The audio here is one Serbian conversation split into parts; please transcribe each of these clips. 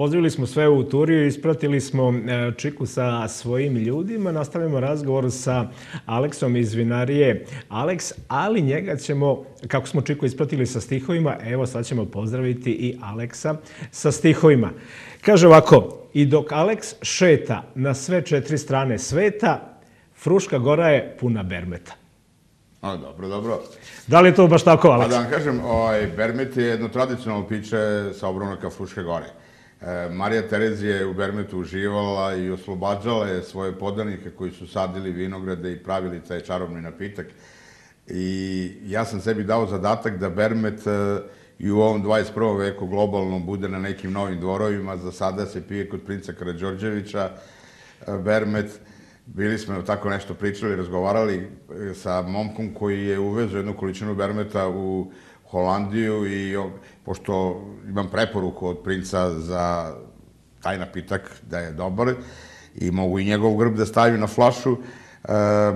Pozdravili smo sve u Turiju, ispratili smo Čiku sa svojim ljudima, nastavljamo razgovor sa Aleksom iz vinarije Aleks, ali njega ćemo, kako smo Čiku ispratili sa stihovima, evo sad ćemo pozdraviti i Aleksa sa stihovima. Kaže ovako, i dok Aleks šeta na sve 4 strane sveta, Fruška Gora je puna bermeta. Dobro, dobro. Da li je to baš tako, Aleks? Da vam kažem, bermet je jedno tradicionalno piće sa obronaka Fruške Gore. Marija Terezija je u bermetu uživala i oslobađala je svoje podanike koji su sadili vinograde i pravili taj čarobni napitak. I ja sam sebi dao zadatak da bermet i u ovom 21. veku globalno bude na nekim novim dvorovima. Za sada se pije kod princa Karađorđevića bermet. Bili smo tako nešto pričali, razgovarali sa momkom koji je uvezao jednu količinu bermeta u Holandiju i pošto imam preporuku od princa za taj napitak da je dobar i mogu i njegov grb da stavim na flašu,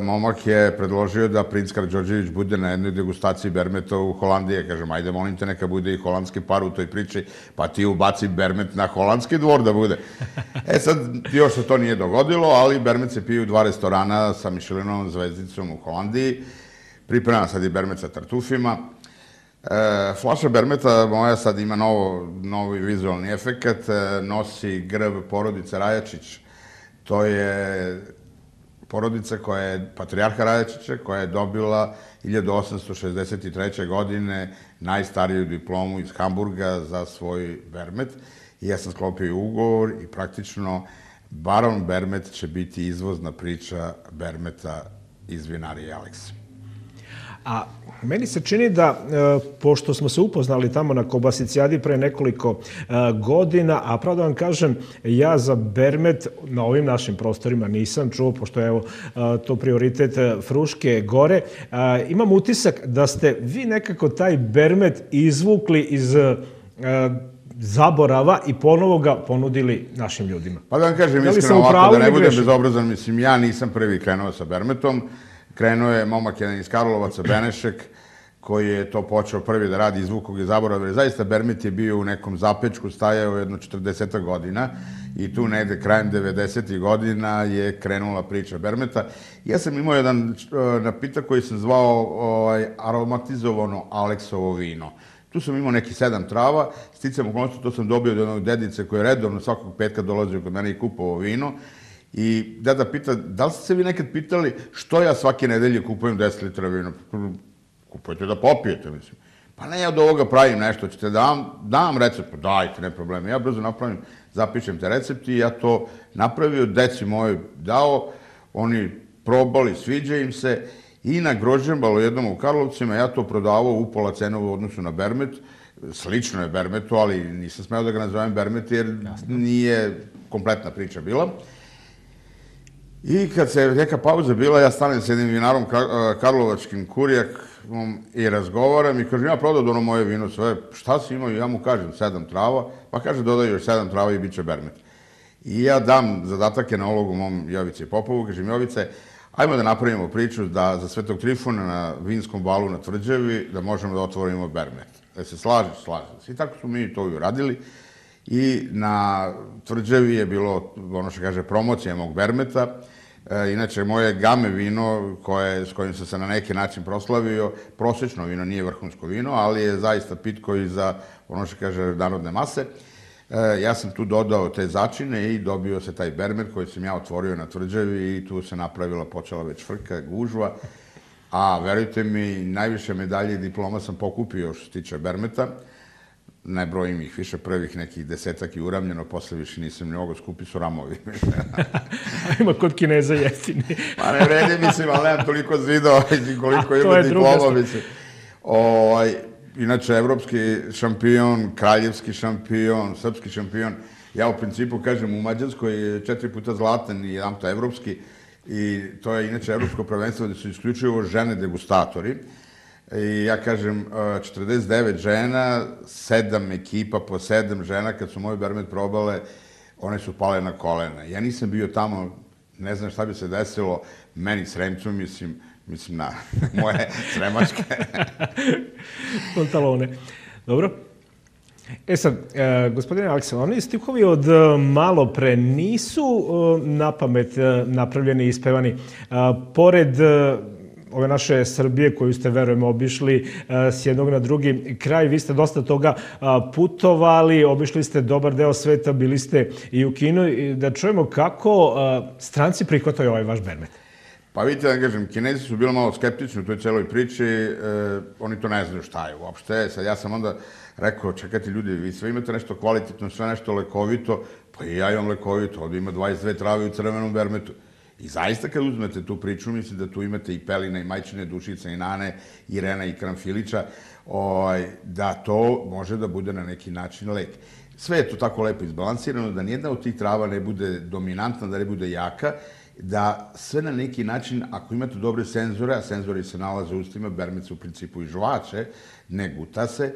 momak je predložio da princ Karađorđević bude na jednoj degustaciji bermeta u Holandiji. Kažem, ajde molim te, neka bude i holandski par u toj priči, pa ti ubaci bermet na holandski dvor da bude. Sad, još se to nije dogodilo, ali bermet se pije u 2 restorana sa Mišelinovom zvezdicom u Holandiji. Priprema sad i bermet sa tartufima. Flaša bermeta moja sad ima novi vizualni efekat, nosi grb porodice Rajačić. To je porodica koja je patrijarha Rajačića, koja je dobila 1863. godine najstariju diplomu iz Hamburga za svoj bermet. I ja sam sklopio ugovor i praktično baron bermet će biti izvozna priča bermeta iz vinarije Aleks. A meni se čini da, pošto smo se upoznali tamo na Kobasicijadi pre nekoliko godina, a pravo da vam kažem, ja za bermet na ovim našim prostorima nisam čuo, pošto je to prioritet Fruške Gore, imam utisak da ste vi nekako taj bermet izvukli iz zaborava i ponovo ga ponudili našim ljudima. Pa da vam kažem, iskreno ovako, da ne budem bezobrazan, mislim, ja nisam prvi krenuo sa bermetom. Krenuo je momak jedan iz Karlovaca, Benešek, koji je to počeo prvi da radi, izvukog iz zaborava. Zaista bermet je bio u nekom zapečku, stajao jedno 40 godina i tu negde krajem 90. godina je krenula priča bermeta. Ja sam imao jedan napitak koji sam zvao aromatizovano Aleksovo vino. Tu sam imao neki 7 trava, sticam okolnosti, to sam dobio od jednog dedice koji je redovno svakog petka dolazio kod mene i kupovao vino. I deda pita, da li ste se vi nekad pitali što ja svake nedelje kupujem 10 litara vina? Kupujete da popijete, mislim. Pa ne, ja od ovoga pravim nešto, ćete da dam recept? Pa dajte, ne problema. Ja brzo napravim, zapišem te recepti i ja to napravio, deci moje dao, oni probali, sviđa im se i na Grožđenbalu jednom u Karlovcima ja to prodavao upola cenu u odnosu na bermet. Slično je bermetu, ali nisam smeo da ga nazovem bermet jer nije kompletna priča bila. I kad se neka pauza bila, ja stanem s jednim vinarom karlovačkim Kurjakom i razgovaram i kažem, ja prodao ono moje vino sve, šta si imao? Ja mu kažem 7 trava, pa kaže dodaju još 7 trava i bit će bermet. I ja dam zadatak enologu mom Jovici Popovu, kažem, Jovice, ajmo da napravimo priču da za Svetog Trifuna na vinskom balu na Tvrđavi da možemo da otvorimo bermet. Da se slažeš, slažeš. I tako smo mi to i uradili. I na Tvrđavi je bilo, ono što kaže, promocija mog bermeta. Inače, moje game vino, s kojim sam se na neki način proslavio, prosečno vino, nije vrhunsko vino, ali je zaista pitko i za, ono što kaže, narodne mase. Ja sam tu dodao te začine i dobio se taj bermet koji sam ja otvorio na Tvrđavi i tu se napravila, počela već frka, gužva. A verujte mi, najviše medalje i diploma sam pokupio što se tiče bermeta. Ne brojim ih više, prvih nekih 10-ak i uramljeno, posle više nisam mnogo, skupi su ramovi. Ima kod Kineza jeftini. Pa ne vredi, mislim, ali nemam toliko zidova i koliko ima diploma, mislim. Inače, evropski šampion, kraljevski šampion, srpski šampion. Ja u principu kažem, u Mađarskoj je 4 puta zlatan i 1 puta evropski. I to je inače evropsko prvenstvo gde su isključivo žene degustatori. I ja kažem, 49 žena, 7 ekipa po 7 žena, kad su moj bermet probale, one su pale na kolena. Ja nisam bio tamo, ne znam šta bi se desilo, meni Sremcu, mislim na moje sremačke. Pantalone. Dobro. Sad, gospodine Aleksa, oni stihovi od malo pre nisu na pamet napravljeni i ispevani. Pored ove naše Srbije koju ste, verujemo, obišli s jednog na drugi kraj, vi ste dosta toga putovali, obišli ste dobar deo sveta, bili ste i u Kinu. Da čujemo kako stranci prihvataju ovaj vaš Bermet. Pa vidite, da kažem, Kinezi su bili malo skeptični u toj celoj priči, oni to ne znaju šta je uopšte. Sad ja sam onda rekao, čekajte ljudi, vi sve imate nešto kvalitetno, sve nešto lekovito, pa i ja imam lekovito, ovdje ima 22 trave u crvenom Bermetu. I zaista kad uzmete tu priču, mislim da tu imate i pelina, i majčine dušice, i nane, i rena, i karanfilića, da to može da bude na neki način lek. Sve je to tako lepo izbalansirano, da nijedna od tih trava ne bude dominantna, da ne bude jaka, da sve na neki način, ako imate dobre senzore, a senzori se nalaze u ustima, Bermet se u principu i žvače, ne guta se,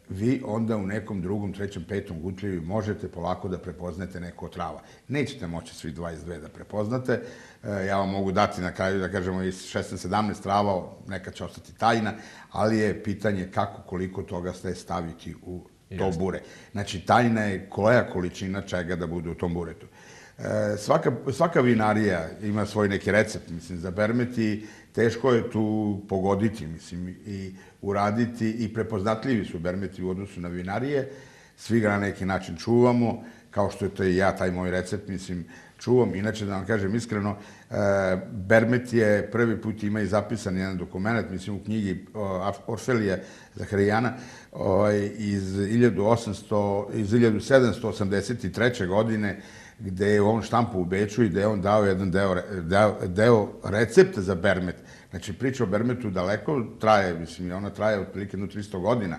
vi onda u nekom drugom, trećem, petom gutljevi možete polako da prepoznate neko od trava. Nećete moći svi 22 da prepoznate. Ja vam mogu dati na kraju, da kažemo, iz 16-17 trava, neka će ostati tajna, ali je pitanje kako, koliko toga ste staviti u to bure. Znači, tajna je koja količina čega da bude u tom buretu. Svaka vinarija ima svoj neki recept, mislim, za Bermet i teško je tu pogoditi, mislim, i uraditi i prepoznatljivi su Bermeti u odnosu na vinarije. Svi ga na neki način čuvamo, kao što je to i ja, taj moj recept, mislim, čuvam. Inače, da vam kažem iskreno, Bermet je prvi put ima i zapisan jedan dokument, mislim, u knjigi Orfelija Zaharijana iz 1783. godine, gde je on štampu u Beču i gde je on dao jedan deo recepta za Bermet. Znači, priča o Bermetu daleko traje, mislim, ona traje otprilike 300 godina.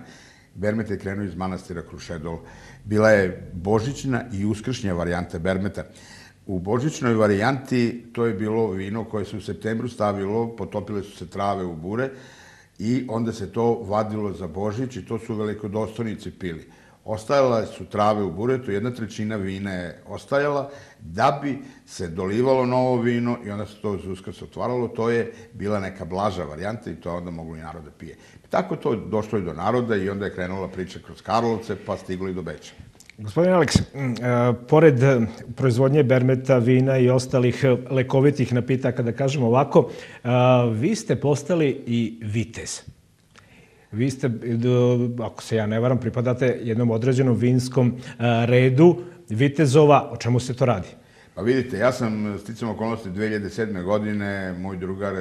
Bermet je krenuo iz manastira Krušedol. Bila je božićna i uskršnja varijanta Bermeta. U božićnoj varijanti to je bilo vino koje se u septembru stavilo, potopile su se trave u bure i onda se to vadilo za Božić i to su velikodostojnici pili. Ostajala su trave u buretu, 1/3 vina je ostajala, da bi se dolivalo novo vino i onda se to uz Uskrs otvaralo. To je bila neka blaža varijanta i to je onda moglo i narod da pije. Tako to došlo i do naroda i onda je krenula priča kroz Karlovce pa stiglo i do Beča. Gospodin Aleks, pored proizvodnje Bermeta, vina i ostalih lekovitih napitaka, da kažemo ovako, vi ste postali i vitez. Vi ste, ako se ja ne varam, pripadate jednom određenom vinskom redu vitezova. O čemu se to radi? Pa vidite, ja sam sticam okolnosti 2007. godine, moj drugar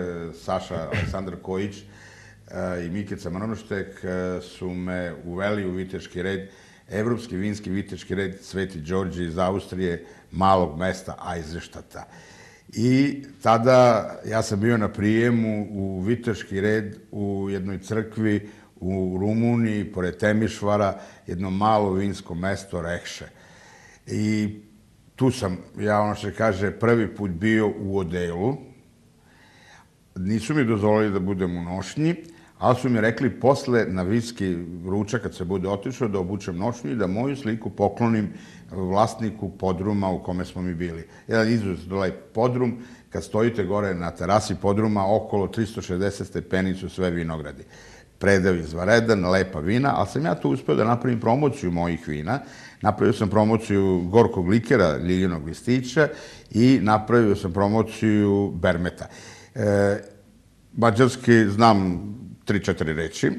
Saša Aleksandar Kojić i Mikica Mrnoštek su me uveli u viteški red, Evropski vinski viteški red Sveti Đorđe iz Austrije, malog mesta Eisenstadta. I tada ja sam bio na prijemu u viteški red u jednoj crkvi u Rumuniji, pored Temišvara, jedno malo vinsko mesto Rekše. I tu sam, ja ono što kaže, prvi put bio u odelu. Nisu mi dozvolili da budem u nošnji, ali su mi rekli posle na vinski ručak, kad se bude otišao, da obučem nošnju i da moju sliku poklonim vlasniku podruma u kome smo mi bili. Jedan izuzetno lep podrum, kad stojite gore na terasi podruma, okolo 360 stepeni su sve vinogradi. Predev izvaredan, lepa vina, ali sam ja tu uspeo da napravim promociju mojih vina. Napravio sam promociju gorkog likera, ljiljanog listića i napravio sam promociju Bermeta. Mađarski znam 3-4 reči,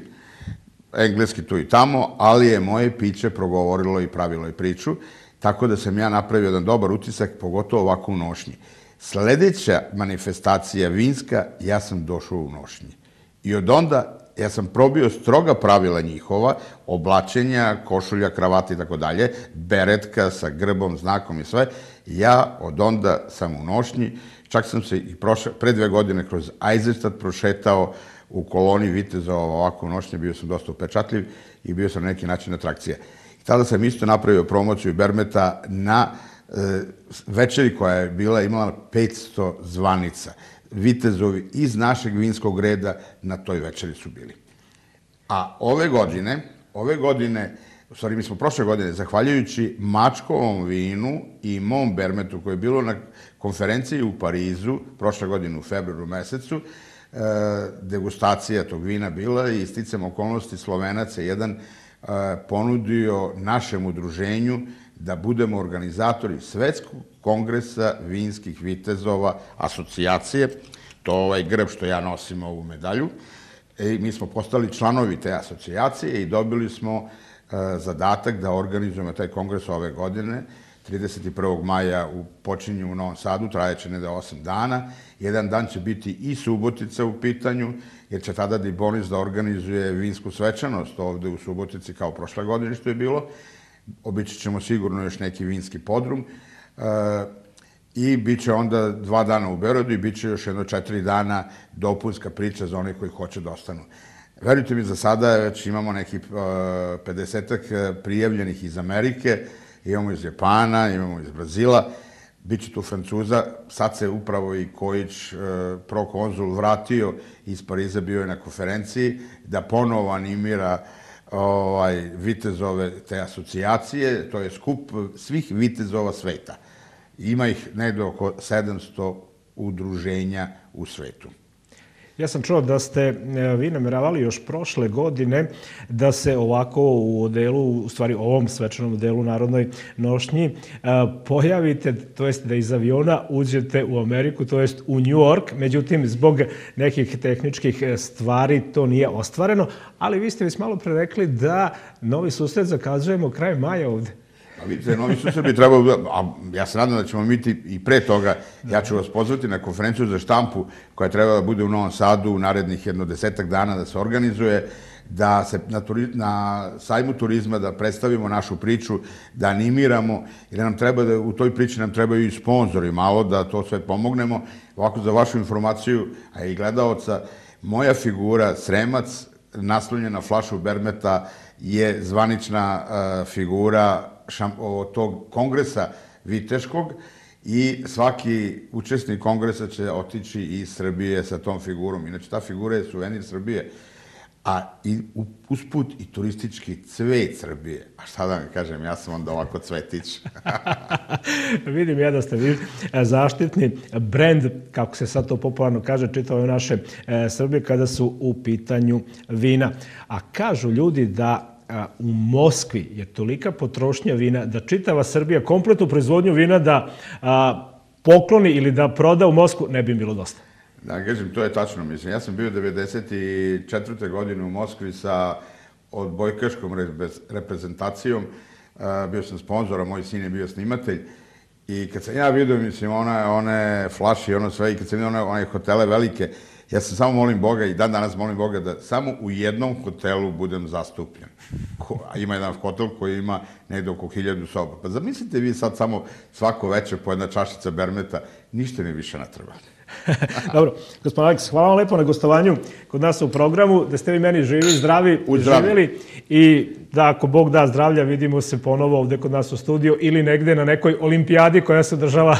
engleski tu i tamo, ali je moje piće progovorilo i pravilo i priču, tako da sam ja napravio jedan dobar utisak, pogotovo ovako u nošnji. Sledeća manifestacija vinska, ja sam došao u nošnji. I od onda ja sam probio stroga pravila njihova, oblačenja, košulja, kravata i tako dalje, beretka sa grbom, znakom i sve. Ja od onda sam u nošnji, čak sam se i pre 2 godine kroz Eisenstadt prošetao u koloni vitezova ovako u nošnje, bio sam dosta upečatljiv i bio sam na neki način atrakcija. I tada sam isto napravio promociju Bermeta na večeri koja je bila, imala 500 zvanica. Vitezovi iz našeg vinskog reda na toj večeri su bili. A ove godine, u stvari mi smo prošle godine, zahvaljujući Mačkovom vinu i mom Bermetu koje je bilo na konferenciji u Parizu, prošle godine u februaru mesecu, degustacija tog vina bila i sticam okolnosti Slovenac je jedan ponudio našem udruženju da budemo organizatori Svetskog kongresa vinskih vitezova asocijacije. To je ovaj grb što ja nosim ovu medalju. Mi smo postali članovi te asocijacije i dobili smo zadatak da organizujemo taj kongres ove godine. 31. maja počinju u Novom Sadu, trajeće negde 8 dana. Jedan dan će biti i Subotica u pitanju, jer će tada Dibonis da organizuje vinsku svečanost ovde u Subotici kao prošle godine što je bilo. Obići ćemo sigurno još neki vinski podrum. I bit će onda 2 dana u Beogradu i bit će još jedno 4 dana dopunska priča za one koji hoće da ostanu. Verujte mi, za sada već imamo nekih 50-ak prijavljenih iz Amerike, imamo iz Japana, imamo iz Brazila, bit će tu Francuza, sad se upravo i Kojić, prokonzul, vratio iz Pariza, bio je na konferenciji, da ponovo animira vitezove te asocijacije, to je skup svih vitezova sveta. Ima ih negde oko 700 udruženja u svetu. Ja sam čuo da ste vi nameravali još prošle godine da se ovako u odelu, u stvari ovom svečanom odelu Narodnoj nošnji, pojavite, to jest da iz aviona uđete u Ameriku, to jest u New York. Međutim, zbog nekih tehničkih stvari to nije ostvareno, ali vi ste već malo pre rekli da novi susret zakazujemo kraj maja ovde. Vidite, novi susret bi trebao, a ja se nadam da ćemo biti i pre toga, ja ću vas pozvati na konferenciju za štampu koja treba da bude u Novom Sadu u narednih jedno 10-ak dana da se organizuje, da se na sajmu turizma da predstavimo našu priču, da animiramo, jer nam treba da u toj priči nam trebaju i sponzori malo da to sve pomognemo. Ovako za vašu informaciju, a i gledaoca, moja figura, Sremac, naslonjena flašu Bermeta, je zvanična figura tog kongresa viteškog i svaki učesnik kongresa će otići iz Srbije sa tom figurom. Inače, ta figura je suvenir Srbije, a usput i turistički cvet Srbije. A šta da vam kažem, ja sam onda ovako cvetić. Vidim ja da ste vi zaštitni brend, kako se sad to popularno kaže, čitave naše Srbije kada su u pitanju vina. A kažu ljudi da u Moskvi je tolika potrošnja vina da čitava Srbija kompletnu proizvodnju vina da pokloni ili da proda u Moskvu ne bi im bilo dosta. Da, kažem, to je tačno. Mislim, ja sam bio 1994. godine u Moskvi sa odbojkaškom reprezentacijom. Bio sam sponzor, a moj sin je bio snimatelj. I kad sam ja vidio, mislim, one flaše i ono sve, i kad sam vidio one hotele velike, ja sam samo molim Boga i dan danas molim Boga da samo u jednom hotelu budem zastupljen. Ima jedan hotel koji ima negde oko 1000 soba. Pa zamislite vi sad samo svako večer po jedna čašica Bermeta, ništa mi više ne treba. Dobro, gospodin Aleks, hvala vam lepo na gostovanju kod nas u programu, da ste vi meni živi, zdravi, živjeli i da ako Bog da zdravlja, vidimo se ponovo ovde kod nas u studiju ili negde na nekoj olimpijadi koja se održava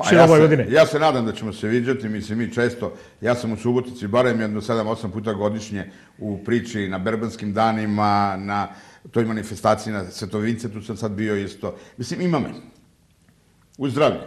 širom Vojvodine. Ja se nadam da ćemo se viđati, mislim mi često, ja sam u Subotici barem jedno 7-8 puta godišnje u priči na berbanskim danima, na toj manifestaciji na Svetovince, tu sam sad bio isto. Mislim, ima me. Uz zdravlje.